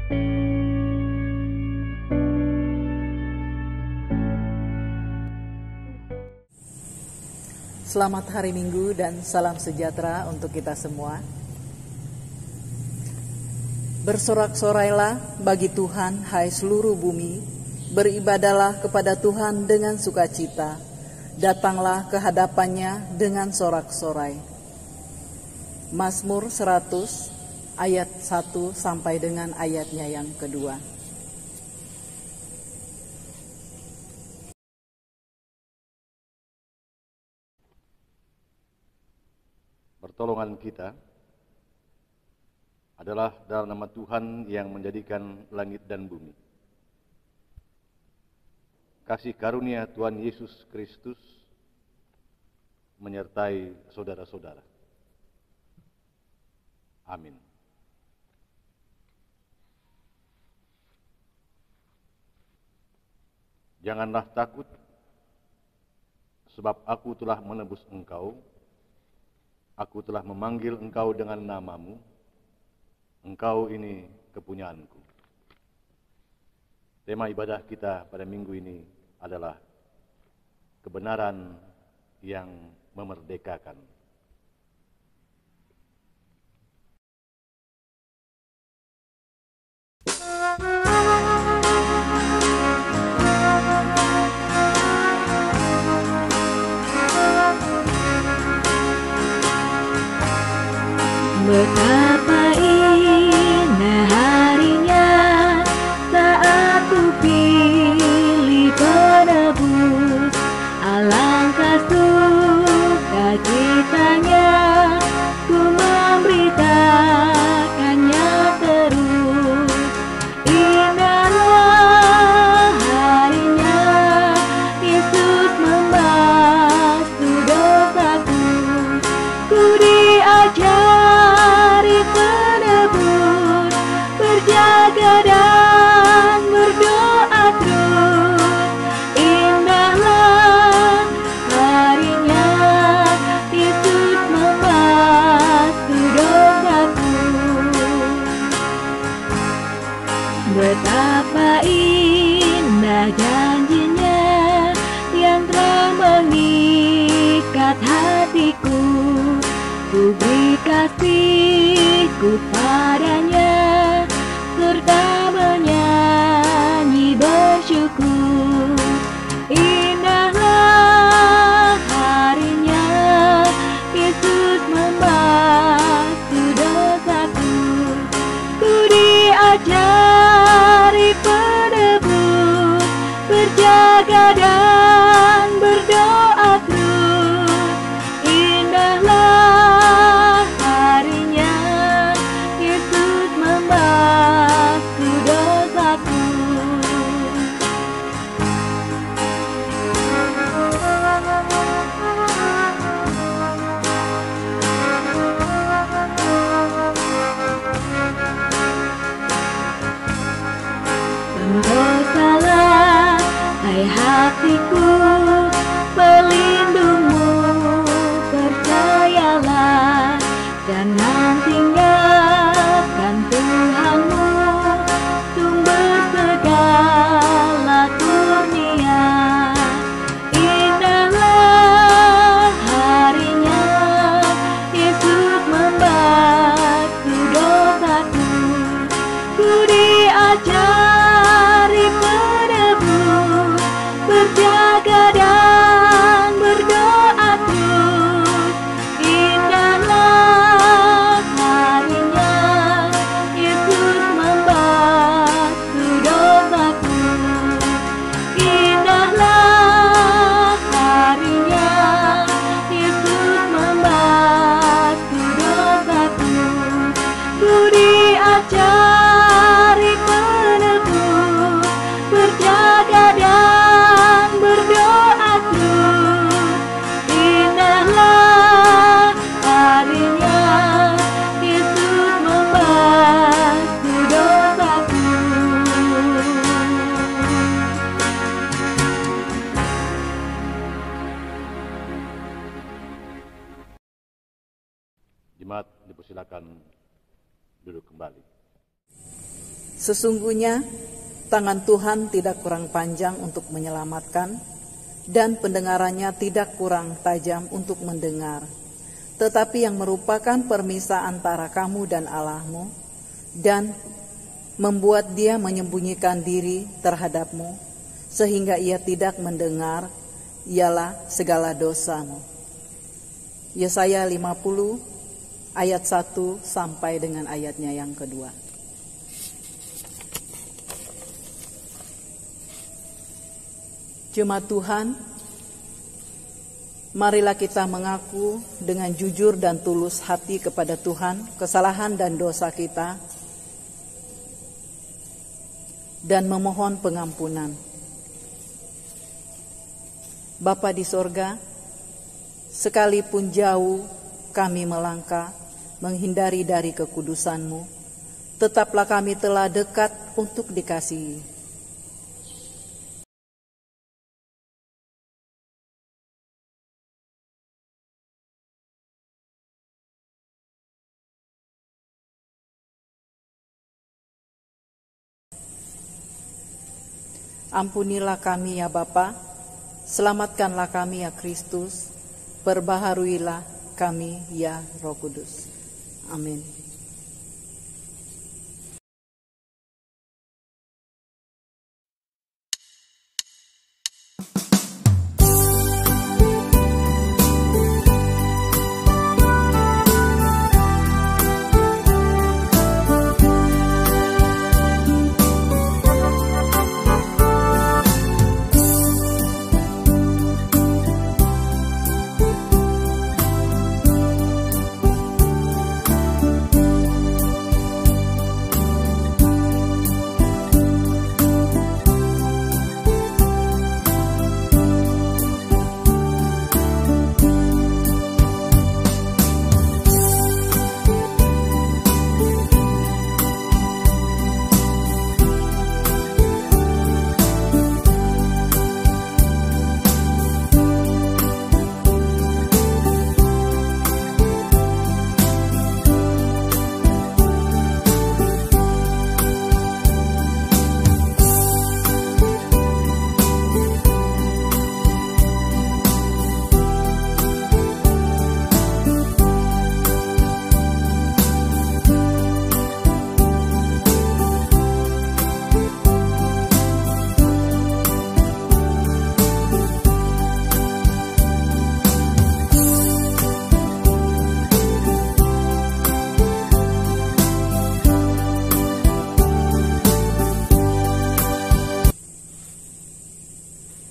Selamat hari Minggu dan salam sejahtera untuk kita semua. Bersorak-sorailah bagi Tuhan, hai seluruh bumi. Beribadalah kepada Tuhan dengan sukacita. Datanglah ke hadapannya dengan sorak-sorai. Mazmur 100 ayat 1 sampai dengan ayatnya yang kedua. Pertolongan kita adalah dalam nama Tuhan yang menjadikan langit dan bumi. Kasih karunia Tuhan Yesus Kristus menyertai saudara-saudara. Amin. Janganlah takut, sebab aku telah menebus engkau. Aku telah memanggil engkau dengan namamu. Engkau ini kepunyaanku. Tema ibadah kita pada minggu ini adalah kebenaran yang memerdekakan. Betapa indah harinya saat ku pilih penebus, alangkah sukacitanya ku memberitakannya terus. Indahlah harinya Yesus membasuh dosaku, ku diajari penebus, berjaga dan berdoa terus. Indahlah harinya Yesus membasuh dosaku. Betapa indah janjinya yang telah mengikat hatiku. Ku beri kasihku padanya, serta menyanyi bersyukur. Indahlah harinya Yesus membasuh dosaku, ku diajari penebus, berjaga dan berdoa terus. Indahlah harinya Yesus membasuh dosaku. Sentosalah hai hatiku, pelindungmu percayalah, dan nantikan Tuhanmu, sumber segala kurnia. Indahlah harinya Yesus membasuh dosaku, ku diajari penebus, berjaga dan Sesungguhnya tangan Tuhan tidak kurang panjang untuk menyelamatkan, dan pendengarannya tidak kurang tajam untuk mendengar. Tetapi yang merupakan permisah antara kamu dan Allahmu, dan membuat dia menyembunyikan diri terhadapmu, sehingga ia tidak mendengar, ialah segala dosamu. Yesaya 50 ayat 1 sampai dengan ayatnya yang kedua. Jemaat Tuhan, marilah kita mengaku dengan jujur dan tulus hati kepada Tuhan kesalahan dan dosa kita, dan memohon pengampunan. Bapa di sorga, sekalipun jauh kami melangkah menghindari dari kekudusan-Mu, tetaplah kami telah dekat untuk dikasihi. Ampunilah kami ya Bapa, selamatkanlah kami ya Kristus, perbaharuilah kami ya Roh Kudus. Amin.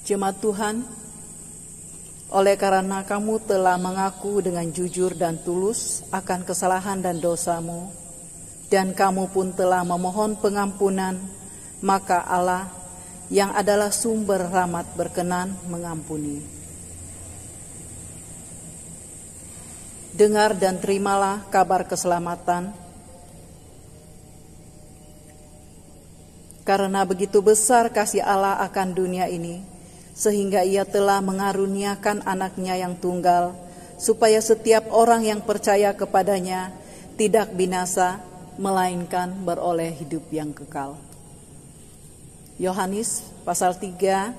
Jemaat Tuhan, oleh karena kamu telah mengaku dengan jujur dan tulus akan kesalahan dan dosamu, dan kamu pun telah memohon pengampunan, maka Allah yang adalah sumber rahmat berkenan mengampuni. Dengar dan terimalah kabar keselamatan, karena begitu besar kasih Allah akan dunia ini, sehingga Ia telah mengaruniakan anaknya yang tunggal, supaya setiap orang yang percaya kepadanya tidak binasa, melainkan beroleh hidup yang kekal. Yohanes pasal 3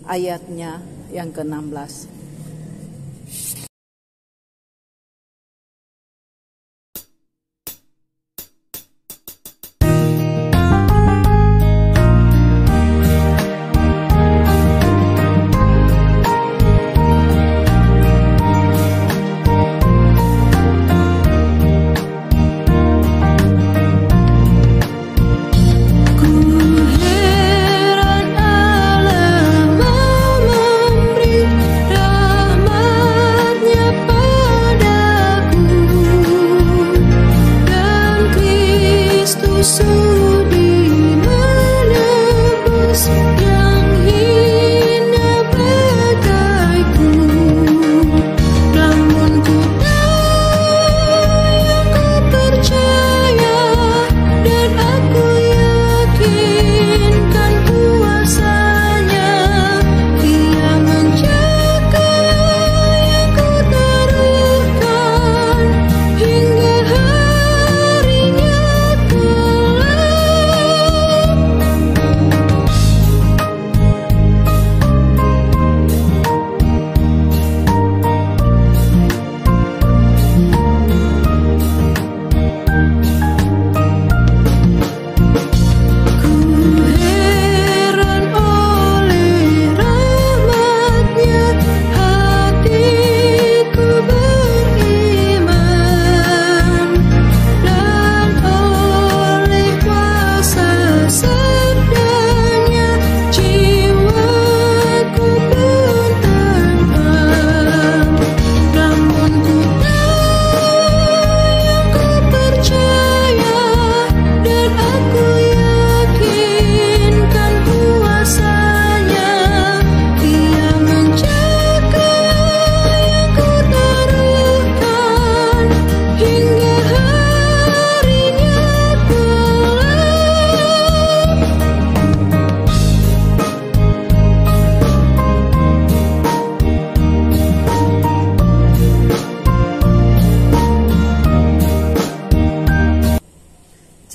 ayatnya yang ke-16.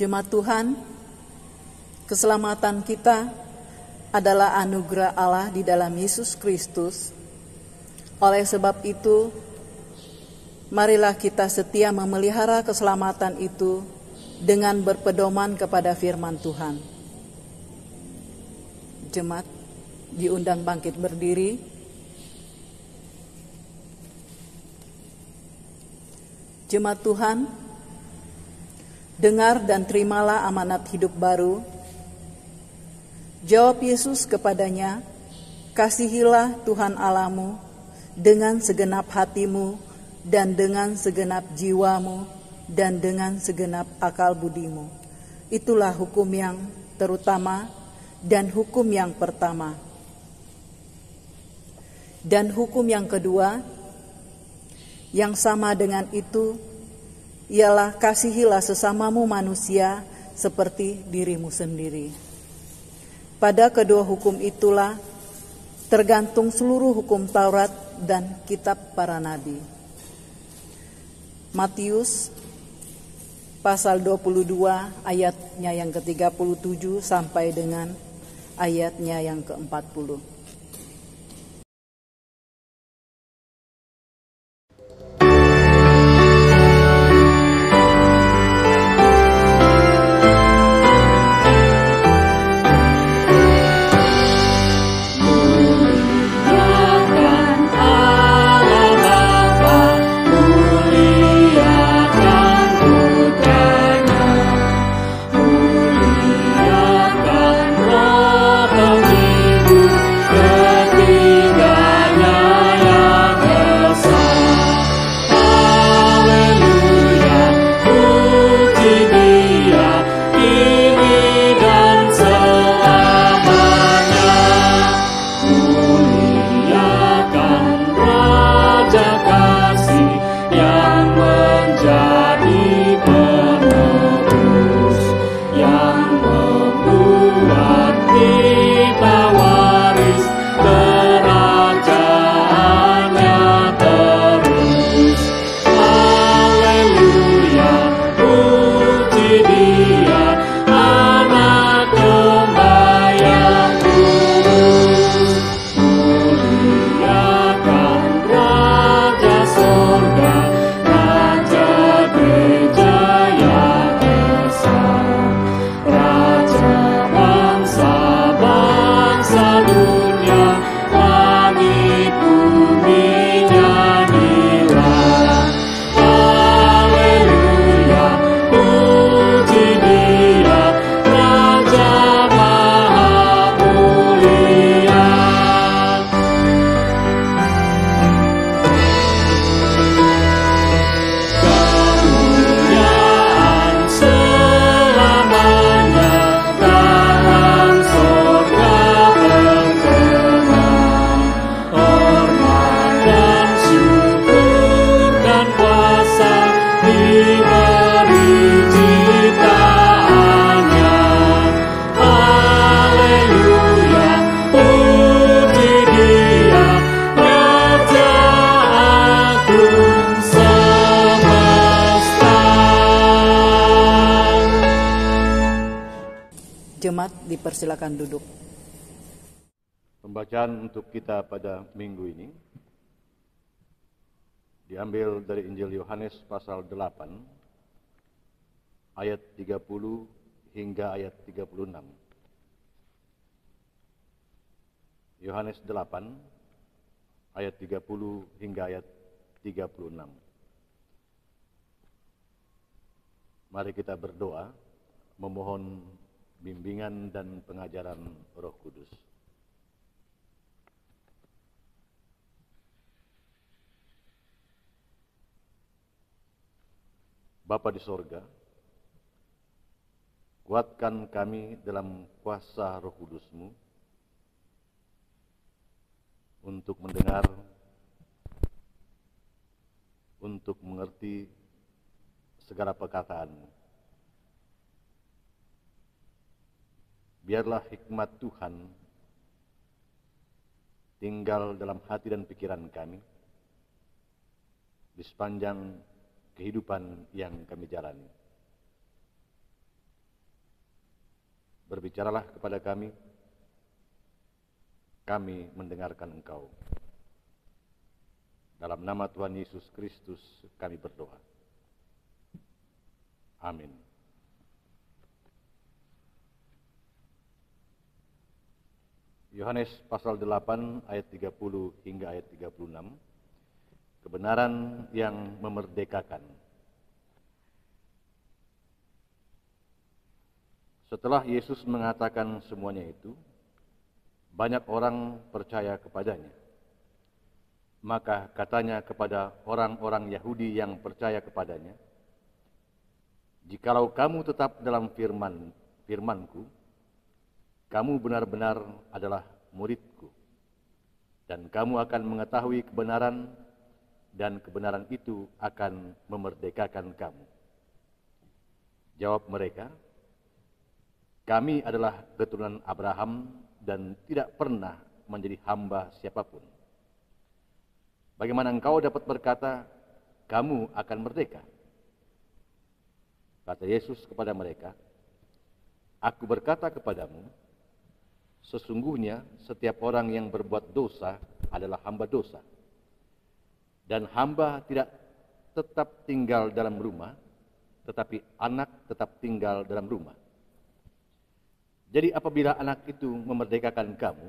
Jemaat Tuhan, keselamatan kita adalah anugerah Allah di dalam Yesus Kristus. Oleh sebab itu, marilah kita setia memelihara keselamatan itu dengan berpedoman kepada firman Tuhan. Jemaat diundang bangkit berdiri. Jemaat Tuhan, dengar dan terimalah amanat hidup baru. Jawab Yesus kepadanya, kasihilah Tuhan Allahmu dengan segenap hatimu dan dengan segenap jiwamu dan dengan segenap akal budimu. Itulah hukum yang terutama dan hukum yang pertama. Dan hukum yang kedua, yang sama dengan itu, ialah kasihilah sesamamu manusia seperti dirimu sendiri. Pada kedua hukum itulah tergantung seluruh hukum Taurat dan kitab para nabi. Matius pasal 22 ayatnya yang ke-37 sampai dengan ayatnya yang ke-40. Jemaat dipersilakan duduk. Pembacaan untuk kita pada minggu ini diambil dari Injil Yohanes pasal 8 ayat 30 hingga ayat 36. Yohanes 8 ayat 30 hingga ayat 36. Mari kita berdoa memohon bimbingan dan pengajaran Roh Kudus. Bapa di sorga, kuatkan kami dalam kuasa Roh Kudus-Mu untuk mendengar, untuk mengerti segala perkataan-Mu. Biarlah hikmat Tuhan tinggal dalam hati dan pikiran kami di sepanjang kehidupan yang kami jalani. berbicaralah kepada kami, kami mendengarkan Engkau. Dalam nama Tuhan Yesus Kristus kami berdoa. Amin. Yohanes pasal 8 ayat 30 hingga ayat 36. Kebenaran yang memerdekakan. Setelah Yesus mengatakan semuanya itu, banyak orang percaya kepadanya. Maka katanya kepada orang-orang Yahudi yang percaya kepadanya, "Jikalau kamu tetap dalam firman-Ku, kamu benar-benar adalah murid-Ku, dan kamu akan mengetahui kebenaran, dan kebenaran itu akan memerdekakan kamu." Jawab mereka, "Kami adalah keturunan Abraham dan tidak pernah menjadi hamba siapapun. Bagaimana engkau dapat berkata, kamu akan merdeka?" Kata Yesus kepada mereka, "Aku berkata kepadamu, sesungguhnya setiap orang yang berbuat dosa adalah hamba dosa. Dan hamba tidak tetap tinggal dalam rumah, tetapi anak tetap tinggal dalam rumah. Jadi apabila anak itu memerdekakan kamu,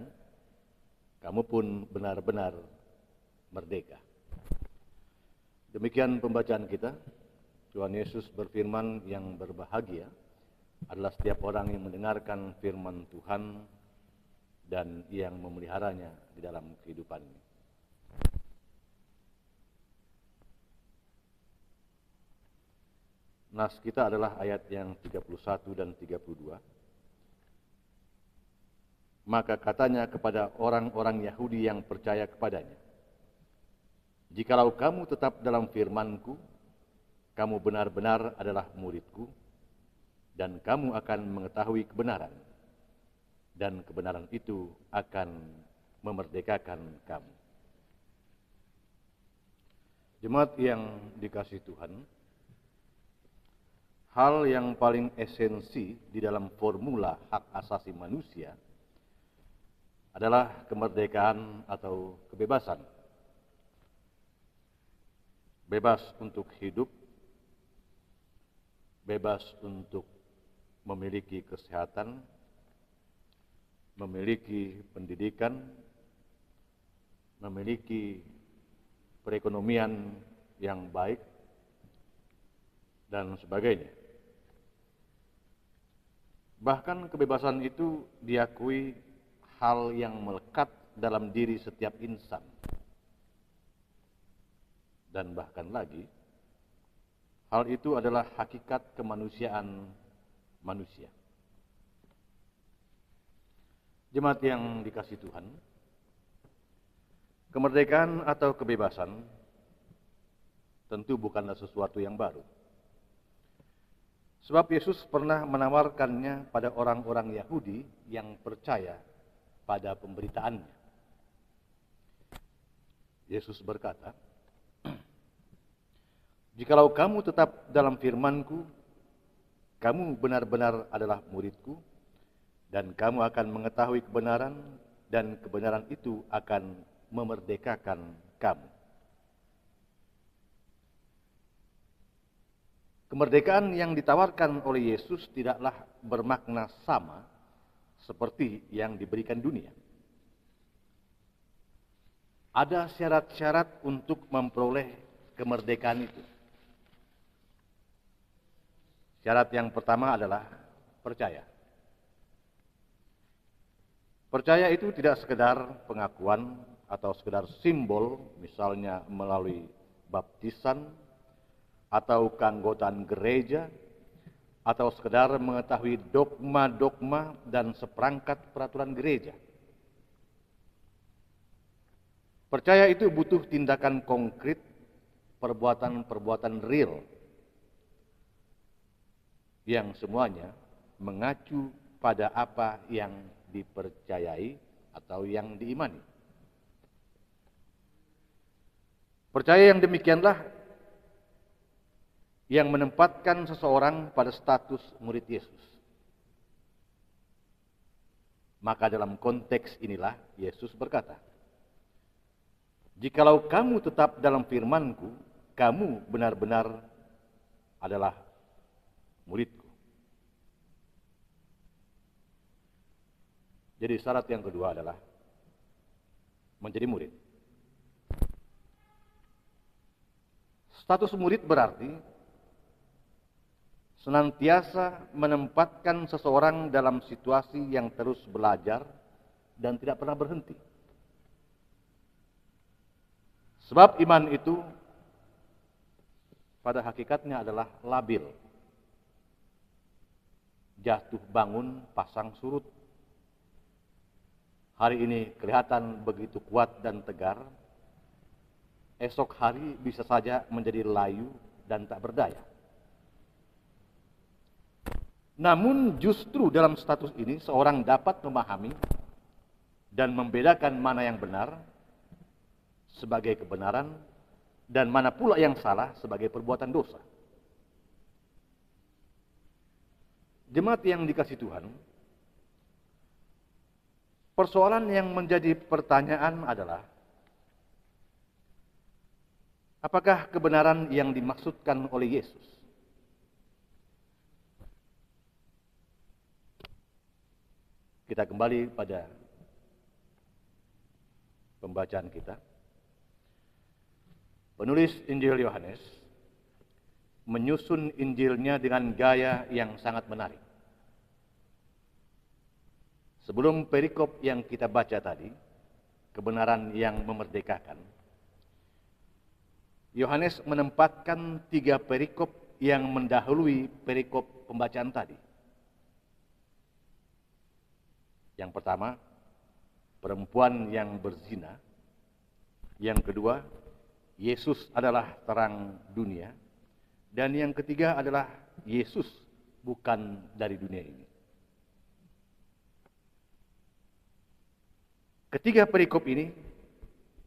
kamu pun benar-benar merdeka." Demikian pembacaan kita. Tuhan Yesus berfirman, yang berbahagia adalah setiap orang yang mendengarkan firman Tuhan dan yang memeliharanya di dalam kehidupannya. Nas kita adalah ayat yang 31 dan 32. Maka katanya kepada orang-orang Yahudi yang percaya kepadanya, "Jikalau kamu tetap dalam firman-Ku, kamu benar-benar adalah murid-Ku, dan kamu akan mengetahui kebenaran, dan kebenaran itu akan memerdekakan kamu." Jemaat yang dikasihi Tuhan, hal yang paling esensi di dalam formula hak asasi manusia adalah kemerdekaan atau kebebasan. Bebas untuk hidup, bebas untuk memiliki kesehatan, memiliki pendidikan, memiliki perekonomian yang baik, dan sebagainya. Bahkan kebebasan itu diakui hal yang melekat dalam diri setiap insan. Dan bahkan lagi, hal itu adalah hakikat kemanusiaan manusia. Jemaat yang dikasihi Tuhan, kemerdekaan atau kebebasan tentu bukanlah sesuatu yang baru. Sebab Yesus pernah menawarkannya pada orang-orang Yahudi yang percaya pada pemberitaannya. Yesus berkata, "Jikalau kamu tetap dalam firman-Ku, kamu benar-benar adalah murid-Ku, dan kamu akan mengetahui kebenaran, dan kebenaran itu akan memerdekakan kamu." Kemerdekaan yang ditawarkan oleh Yesus tidaklah bermakna sama seperti yang diberikan dunia. Ada syarat-syarat untuk memperoleh kemerdekaan itu. Syarat yang pertama adalah percaya. Percaya itu tidak sekedar pengakuan atau sekedar simbol, misalnya melalui baptisan atau keanggotaan gereja, atau sekedar mengetahui dogma-dogma dan seperangkat peraturan gereja. Percaya itu butuh tindakan konkret, perbuatan-perbuatan real, yang semuanya mengacu pada apa yang dipercayai atau yang diimani. Percaya yang demikianlah yang menempatkan seseorang pada status murid Yesus. Maka dalam konteks inilah Yesus berkata, "Jikalau kamu tetap dalam firman-Ku, kamu benar-benar adalah murid-Ku." Jadi syarat yang kedua adalah menjadi murid. Status murid berarti senantiasa menempatkan seseorang dalam situasi yang terus belajar dan tidak pernah berhenti. Sebab iman itu pada hakikatnya adalah labil. Jatuh bangun, pasang surut. Hari ini kelihatan begitu kuat dan tegar. Esok hari bisa saja menjadi layu dan tak berdaya. Namun justru dalam status ini seorang dapat memahami dan membedakan mana yang benar sebagai kebenaran dan mana pula yang salah sebagai perbuatan dosa. Jemaat yang dikasihi Tuhan, persoalan yang menjadi pertanyaan adalah, apakah kebenaran yang dimaksudkan oleh Yesus Kita kembali pada pembacaan kita. Penulis Injil Yohanes menyusun Injilnya dengan gaya yang sangat menarik. Sebelum perikop yang kita baca tadi, kebenaran yang memerdekakan, Yohanes menempatkan 3 perikop yang mendahului perikop pembacaan tadi. Yang pertama, perempuan yang berzina. Yang kedua, Yesus adalah terang dunia. Dan yang ketiga adalah Yesus bukan dari dunia ini. Ketiga perikop ini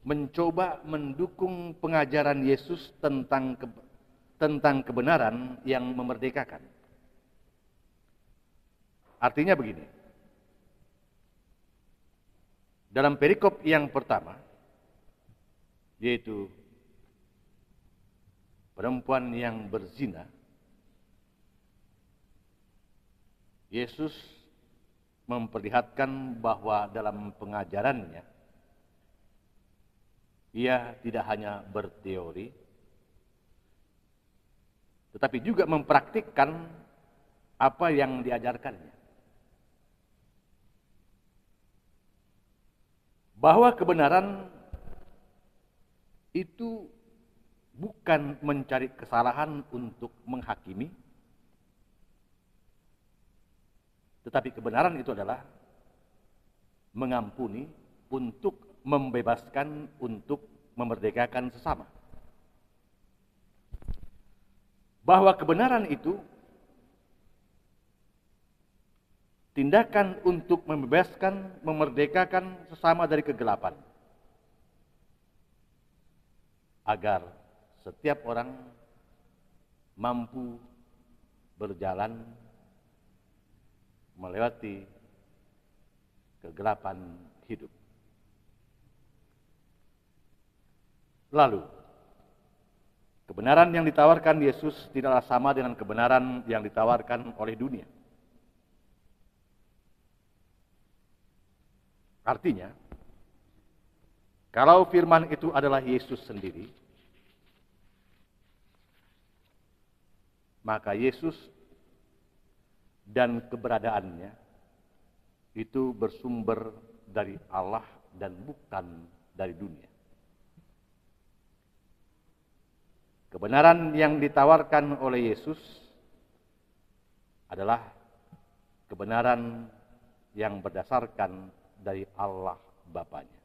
mencoba mendukung pengajaran Yesus tentang kebenaran yang memerdekakan. Artinya begini. Dalam perikop yang pertama, yaitu perempuan yang berzina, Yesus memperlihatkan bahwa dalam pengajarannya, ia tidak hanya berteori, tetapi juga mempraktikkan apa yang diajarkannya. Bahwa kebenaran itu bukan mencari kesalahan untuk menghakimi, tetapi kebenaran itu adalah mengampuni, untuk membebaskan, untuk memerdekakan sesama. Bahwa kebenaran itu tindakan untuk membebaskan, memerdekakan sesama dari kegelapan. Agar setiap orang mampu berjalan melewati kegelapan hidup. Lalu, kebenaran yang ditawarkan Yesus tidaklah sama dengan kebenaran yang ditawarkan oleh dunia. Artinya, kalau firman itu adalah Yesus sendiri, maka Yesus dan keberadaannya itu bersumber dari Allah dan bukan dari dunia. Kebenaran yang ditawarkan oleh Yesus adalah kebenaran yang berdasarkan dari Allah Bapanya.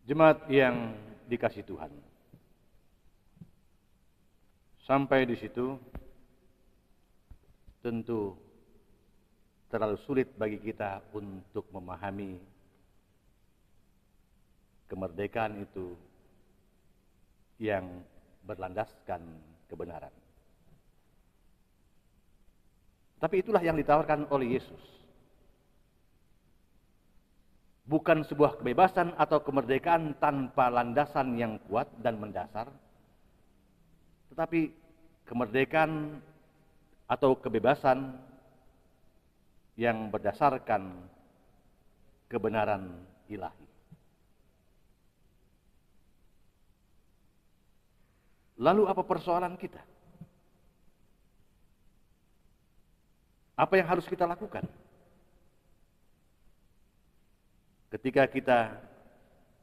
Jemaat yang dikasihi Tuhan, sampai di situ tentu terlalu sulit bagi kita untuk memahami kemerdekaan itu yang berlandaskan kebenaran. Tapi itulah yang ditawarkan oleh Yesus. Bukan sebuah kebebasan atau kemerdekaan tanpa landasan yang kuat dan mendasar, tetapi kemerdekaan atau kebebasan yang berdasarkan kebenaran ilahi. Lalu apa persoalan kita? Apa yang harus kita lakukan? Ketika kita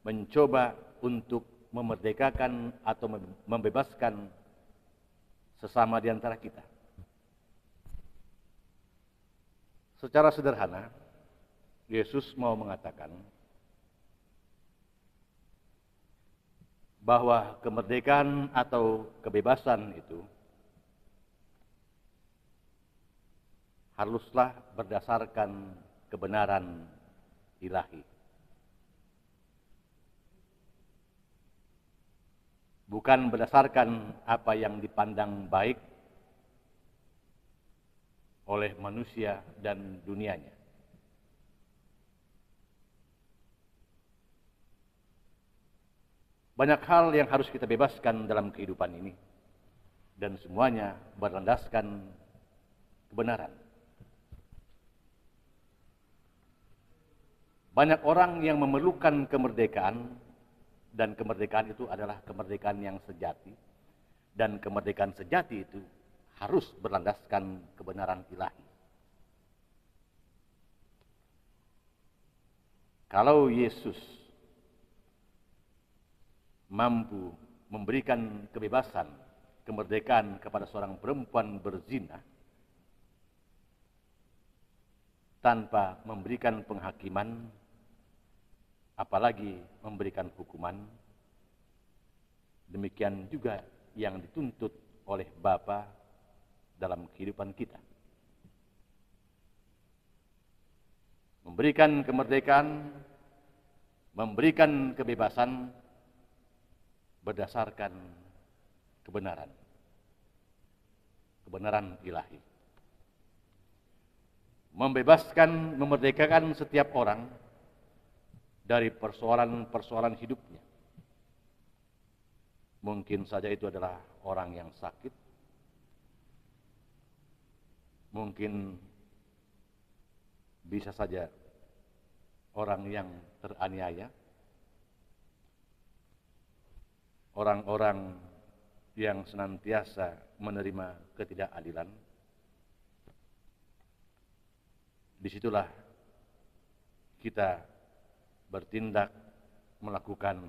mencoba untuk memerdekakan atau membebaskan sesama di antara kita. Secara sederhana, Yesus mau mengatakan bahwa kemerdekaan atau kebebasan itu haruslah berdasarkan kebenaran ilahi. Bukan berdasarkan apa yang dipandang baik oleh manusia dan dunianya. Banyak hal yang harus kita bebaskan dalam kehidupan ini, dan semuanya berlandaskan kebenaran. Banyak orang yang memerlukan kemerdekaan, dan kemerdekaan itu adalah kemerdekaan yang sejati, dan kemerdekaan sejati itu harus berlandaskan kebenaran ilahi. Kalau Yesus mampu memberikan kebebasan, kemerdekaan kepada seorang perempuan berzina tanpa memberikan penghakiman, apalagi memberikan hukuman, demikian juga yang dituntut oleh Bapa dalam kehidupan kita. Memberikan kemerdekaan, memberikan kebebasan berdasarkan kebenaran. Kebenaran ilahi. Membebaskan, memerdekakan setiap orang dari persoalan-persoalan hidupnya. Mungkin saja itu adalah orang yang sakit. Mungkin bisa saja orang yang teraniaya. Orang-orang yang senantiasa menerima ketidakadilan. Disitulah kita bertindak melakukan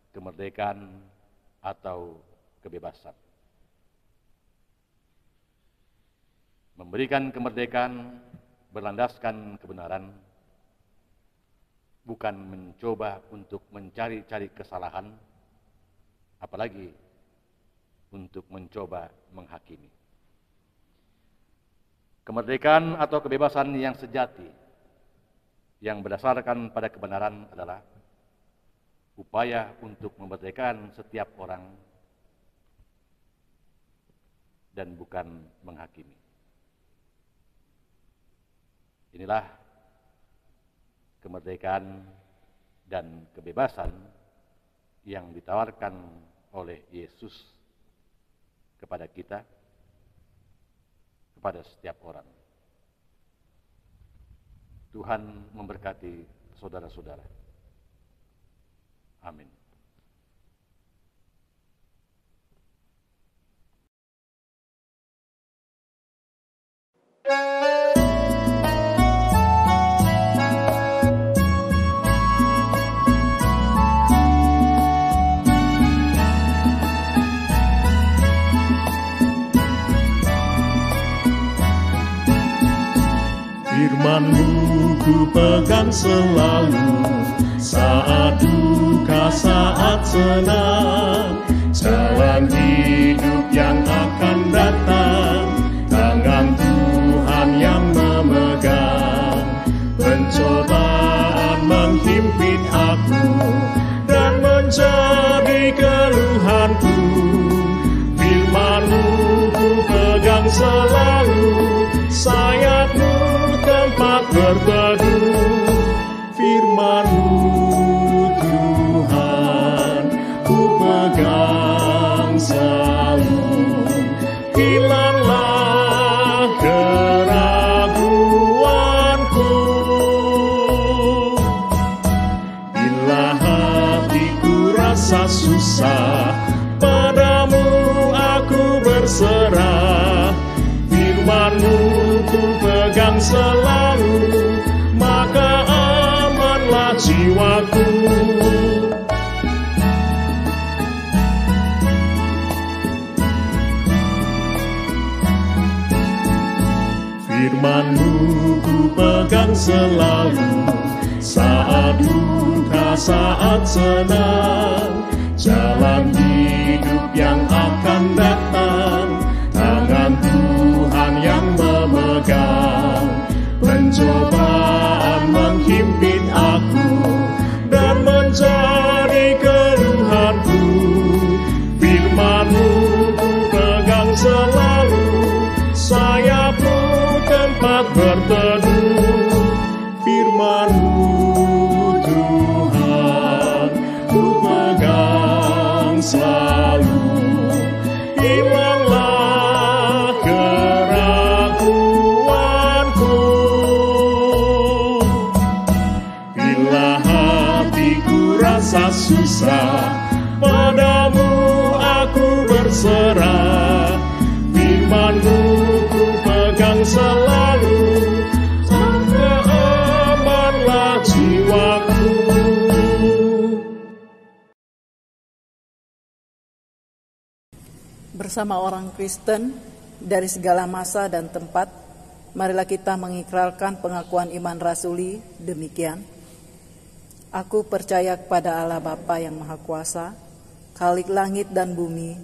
kemerdekaan atau kebebasan. Memberikan kemerdekaan berlandaskan kebenaran, bukan mencoba untuk mencari-cari kesalahan, apalagi untuk mencoba menghakimi. Kemerdekaan atau kebebasan yang sejati, yang berdasarkan pada kebenaran adalah upaya untuk memerdekakan setiap orang dan bukan menghakimi. Inilah kemerdekaan dan kebebasan yang ditawarkan oleh Yesus kepada kita, kepada setiap orang. Tuhan memberkati saudara-saudara. Amin. Firman-Mu ku pegang selalu, saat duka, saat senang. Jalan hidup yang akan datang, tangan Tuhan yang memegang. Pencobaan menghimpit aku dan menjadi keluhanku. Firman-Mu ku pegang selalu, sayapmu tempat berteduh. Firman-Mu Tuhan ku pegang selalu, hilanglah keraguanku. Bila hatiku rasa susah, padamu aku berserah. Firman-Mu ku pegang selalu, maka amanlah jiwaku. Firman-Mu ku pegang selalu, saat duka, saat senang, jalan hidup yang akan datang, tangan Tuhan yang memegang. Pencobaan menghimpit aku dan menjadi keluhanku. Firman-Mu ku pegang selalu, sayapmu tempat berteduh. Firman-Mu Tuhan ku pegang selalu, hilanglah keraguanku. Bila hatiku rasa susah, padamu aku berserah. Firman-Mu ku pegang selalu, maka amanlah jiwaku. Bersama orang Kristen dari segala masa dan tempat, marilah kita mengikrarkan pengakuan iman rasuli demikian. Aku percaya kepada Allah Bapa yang Maha Kuasa, Khalik langit dan bumi,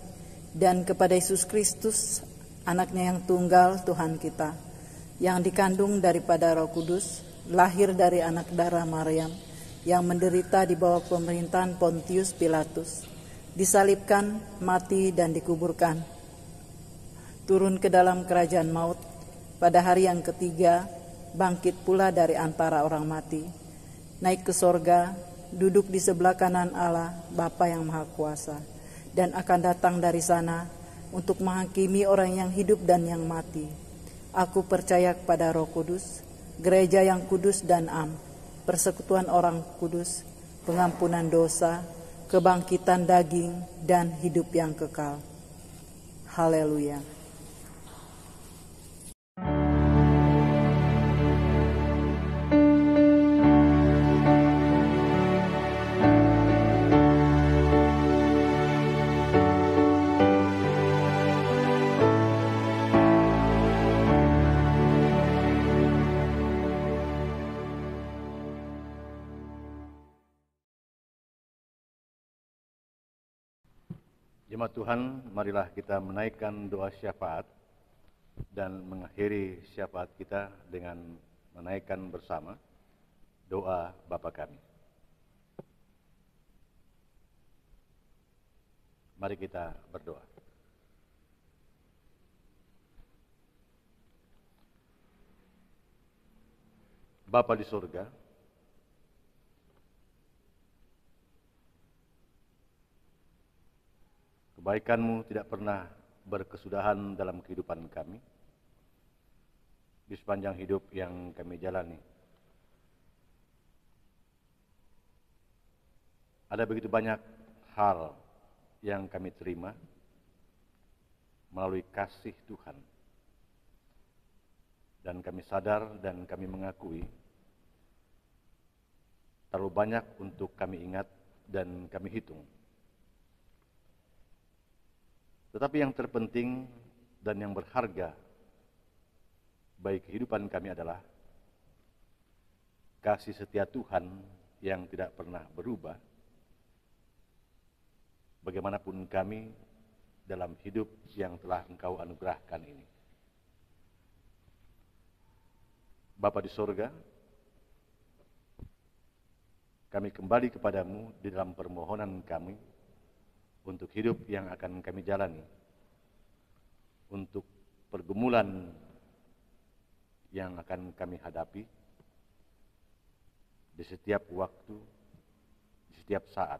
dan kepada Yesus Kristus, Anaknya yang tunggal Tuhan kita, yang dikandung daripada Roh Kudus, lahir dari anak darah Maryam, yang menderita di bawah pemerintahan Pontius Pilatus, disalibkan, mati dan dikuburkan, turun ke dalam kerajaan maut, pada hari yang ketiga bangkit pula dari antara orang mati, naik ke sorga, duduk di sebelah kanan Allah Bapa yang Maha Kuasa, dan akan datang dari sana untuk menghakimi orang yang hidup dan yang mati. Aku percaya kepada Roh Kudus, gereja yang kudus dan am, persekutuan orang kudus, pengampunan dosa, kebangkitan daging, dan hidup yang kekal. Haleluya. Jemaat Tuhan, marilah kita menaikkan doa syafaat dan mengakhiri syafaat kita dengan menaikkan bersama doa Bapa kami. Mari kita berdoa. Bapa di surga, kebaikan-Mu tidak pernah berkesudahan dalam kehidupan kami di sepanjang hidup yang kami jalani. Ada begitu banyak hal yang kami terima melalui kasih Tuhan. Dan kami sadar dan kami mengakui terlalu banyak untuk kami ingat dan kami hitung. Tetapi yang terpenting dan yang berharga bagi kehidupan kami adalah kasih setia Tuhan yang tidak pernah berubah. Bagaimanapun kami dalam hidup yang telah Engkau anugerahkan ini. Bapa di sorga, kami kembali kepadamu di dalam permohonan kami untuk hidup yang akan kami jalani, untuk pergumulan yang akan kami hadapi di setiap waktu, di setiap saat.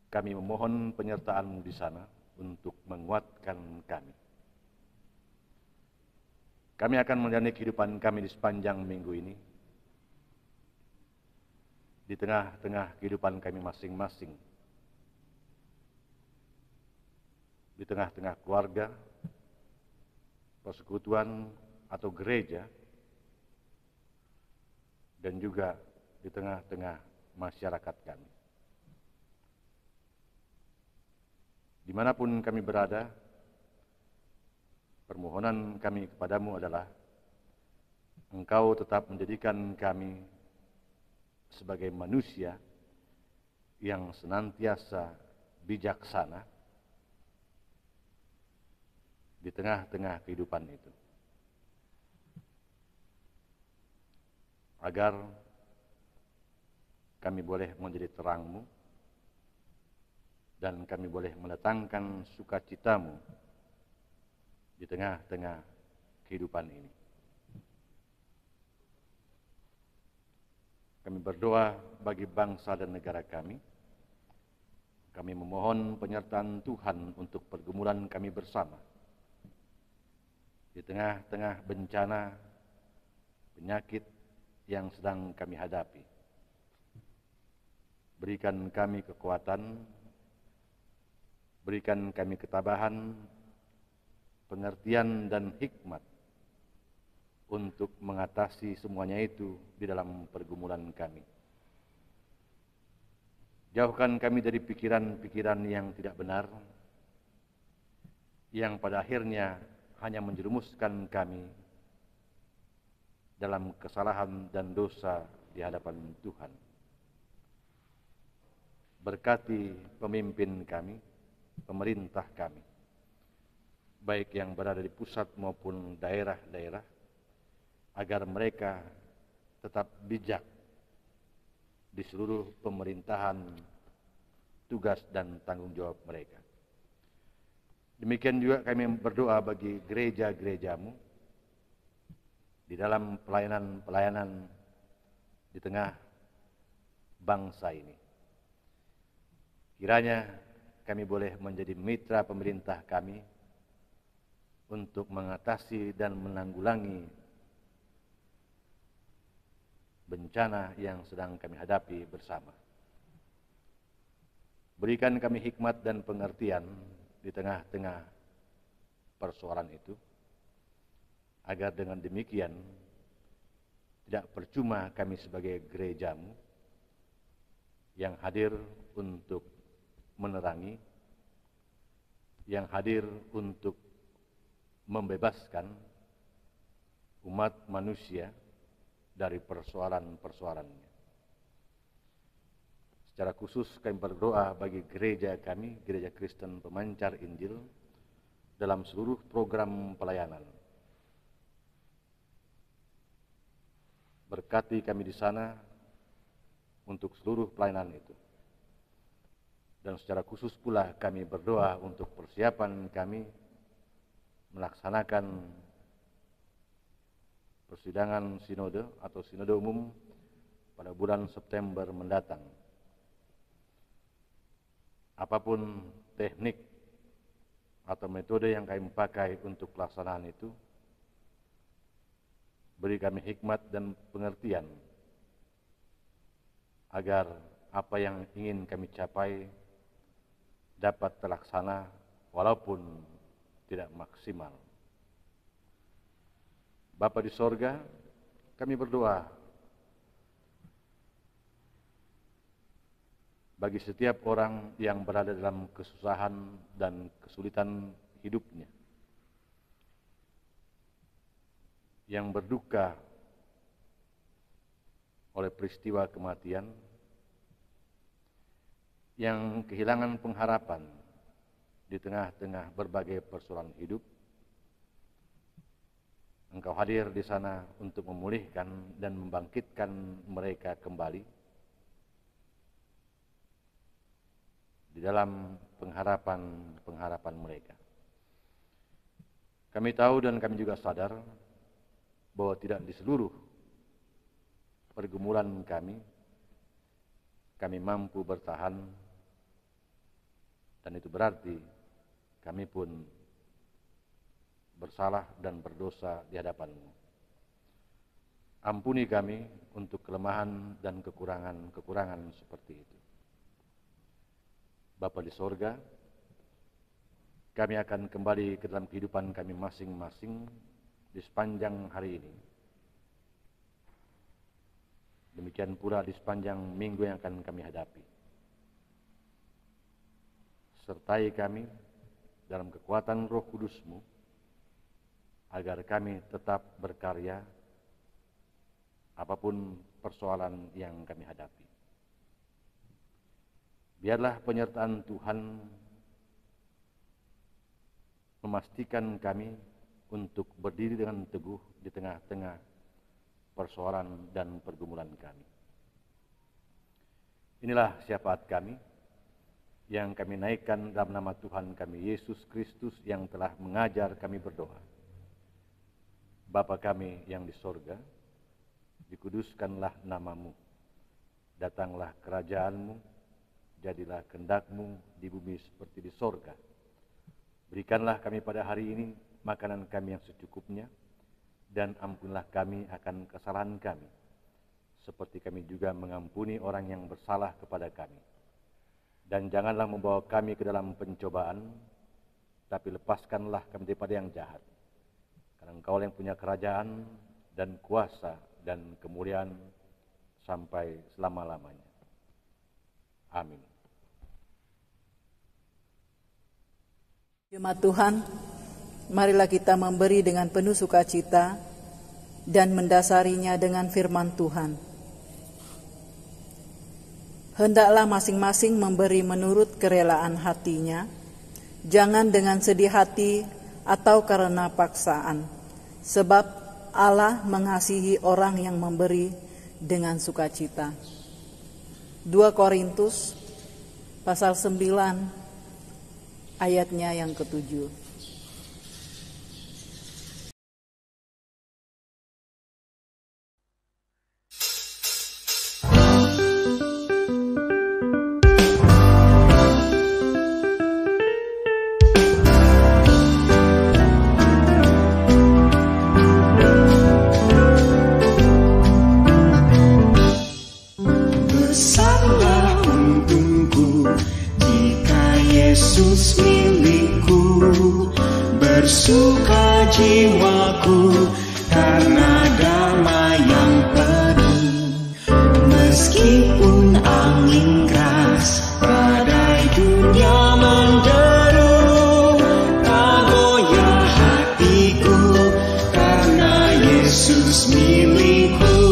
Kami memohon penyertaan-Mu di sana untuk menguatkan kami. Kami akan menjalani kehidupan kami di sepanjang minggu ini, di tengah-tengah kehidupan kami masing-masing, di tengah-tengah keluarga, persekutuan atau gereja, dan juga di tengah-tengah masyarakat kami. Dimanapun kami berada, permohonan kami kepadamu adalah Engkau tetap menjadikan kami sebagai manusia yang senantiasa bijaksana di tengah-tengah kehidupan itu, agar kami boleh menjadi terang-Mu dan kami boleh mendatangkan sukacita-Mu di tengah-tengah kehidupan ini. Kami berdoa bagi bangsa dan negara kami. Kami memohon penyertaan Tuhan untuk pergumulan kami bersama di tengah-tengah bencana, penyakit yang sedang kami hadapi. Berikan kami kekuatan, berikan kami ketabahan, pengertian dan hikmat untuk mengatasi semuanya itu di dalam pergumulan kami. Jauhkan kami dari pikiran-pikiran yang tidak benar, yang pada akhirnya hanya menjerumuskan kami dalam kesalahan dan dosa di hadapan Tuhan. Berkati pemimpin kami, pemerintah kami, baik yang berada di pusat maupun daerah-daerah, agar mereka tetap bijak di seluruh pemerintahan, tugas dan tanggung jawab mereka. Demikian juga kami berdoa bagi gereja-gereja-Mu di dalam pelayanan-pelayanan di tengah bangsa ini. Kiranya kami boleh menjadi mitra pemerintah kami untuk mengatasi dan menanggulangi bencana yang sedang kami hadapi bersama. Berikan kami hikmat dan pengertian di tengah-tengah persoalan itu, agar dengan demikian tidak percuma kami sebagai gereja-Mu yang hadir untuk menerangi, yang hadir untuk membebaskan umat manusia dari persoalan-persoalannya. Secara khusus kami berdoa bagi gereja kami, Gereja Kristen Pemancar Injil, dalam seluruh program pelayanan. Berkati kami di sana untuk seluruh pelayanan itu. Dan secara khusus pula kami berdoa untuk persiapan kami melaksanakan persidangan sinode atau sinode umum pada bulan September mendatang. Apapun teknik atau metode yang kami pakai untuk pelaksanaan itu, beri kami hikmat dan pengertian agar apa yang ingin kami capai dapat terlaksana walaupun tidak maksimal. Bapa di sorga, kami berdoa bagi setiap orang yang berada dalam kesusahan dan kesulitan hidupnya, yang berduka oleh peristiwa kematian, yang kehilangan pengharapan di tengah-tengah berbagai persoalan hidup. Engkau hadir di sana untuk memulihkan dan membangkitkan mereka kembali di dalam pengharapan mereka. Kami tahu dan kami juga sadar bahwa tidak di seluruh pergumulan kami mampu bertahan, dan itu berarti kami pun bersalah dan berdosa di hadapan-Mu. Ampuni kami untuk kelemahan dan kekurangan seperti itu. Bapa di sorga, kami akan kembali ke dalam kehidupan kami masing-masing di sepanjang hari ini. Demikian pula di sepanjang minggu yang akan kami hadapi. Sertai kami dalam kekuatan Roh Kudus-Mu, agar kami tetap berkarya apapun persoalan yang kami hadapi. Biarlah penyertaan Tuhan memastikan kami untuk berdiri dengan teguh di tengah-tengah persoalan dan pergumulan kami. Inilah syafaat kami yang kami naikkan dalam nama Tuhan kami Yesus Kristus yang telah mengajar kami berdoa. Bapa kami yang di sorga, dikuduskanlah nama-Mu, datanglah kerajaan-Mu, jadilah kehendak-Mu di bumi seperti di sorga. Berikanlah kami pada hari ini makanan kami yang secukupnya, dan ampunilah kami akan kesalahan kami, seperti kami juga mengampuni orang yang bersalah kepada kami. Dan janganlah membawa kami ke dalam pencobaan, tapi lepaskanlah kami daripada yang jahat. Karena Engkau yang punya kerajaan dan kuasa dan kemuliaan sampai selama-lamanya. Amin. Jemaat Tuhan, marilah kita memberi dengan penuh sukacita dan mendasarinya dengan firman Tuhan. Hendaklah masing-masing memberi menurut kerelaan hatinya, jangan dengan sedih hati atau karena paksaan, sebab Allah mengasihi orang yang memberi dengan sukacita. 2 Korintus pasal 9 ayatnya yang ke-7. Yesus milikku, bersuka jiwaku karena damai yang penuh. Meskipun angin keras, badai dunia menderu, tak goyah hatiku karena Yesus milikku.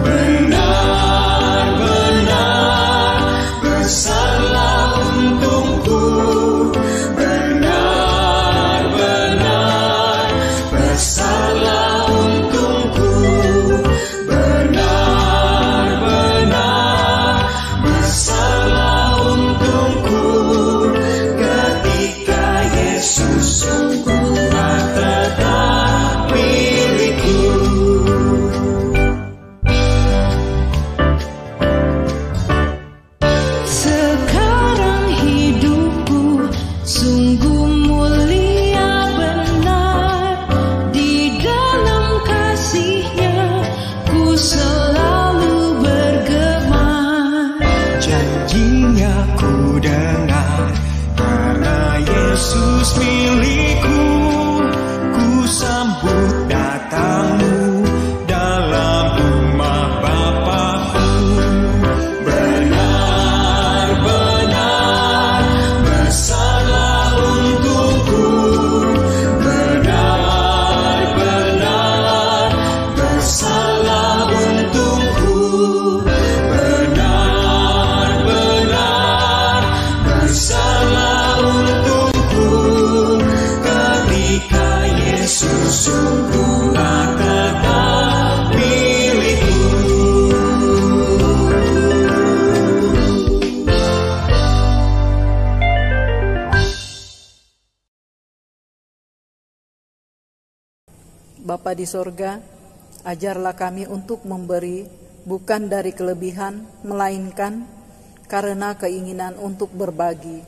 Benar-benar besarlah untungku, benar-benar besarlah untungku. Bapa di sorga, ajarlah kami untuk memberi bukan dari kelebihan, melainkan karena keinginan untuk berbagi.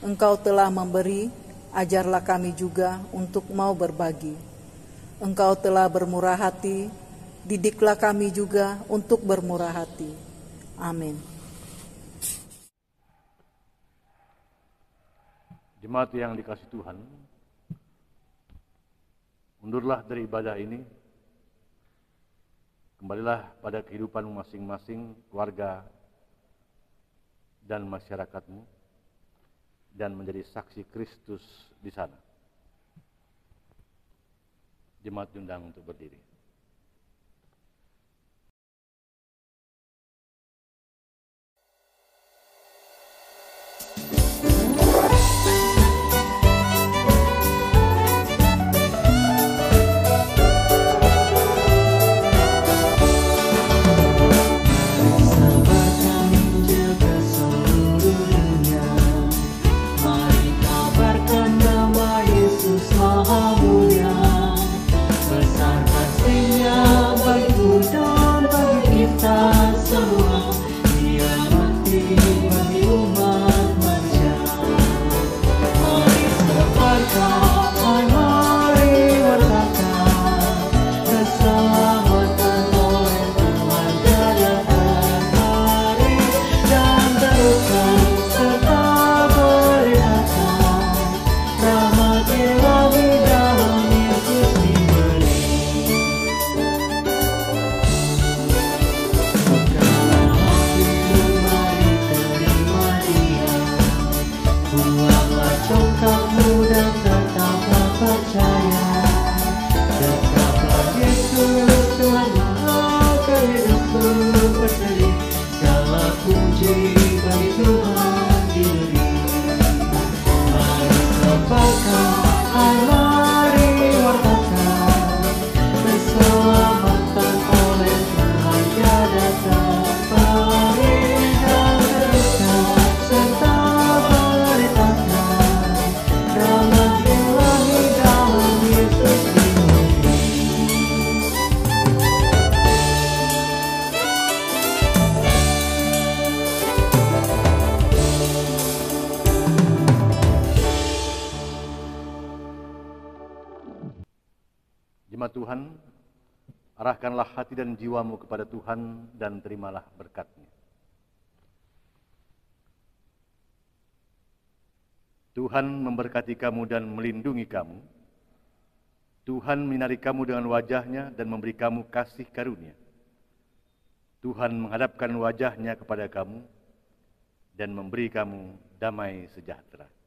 Engkau telah memberi, ajarlah kami juga untuk mau berbagi. Engkau telah bermurah hati, didiklah kami juga untuk bermurah hati. Amin. Jemaat yang dikasihi Tuhan, undurlah dari ibadah ini, kembalilah pada kehidupan masing-masing keluarga dan masyarakatmu, dan menjadi saksi Kristus di sana. Jemaat diundang untuk berdiri. Jemaat Tuhan, arahkanlah hati dan jiwamu kepada Tuhan dan terimalah berkat-Nya. Tuhan memberkati kamu dan melindungi kamu. Tuhan menyinari kamu dengan wajah-Nya dan memberi kamu kasih karunia. Tuhan menghadapkan wajah-Nya kepada kamu dan memberi kamu damai sejahtera.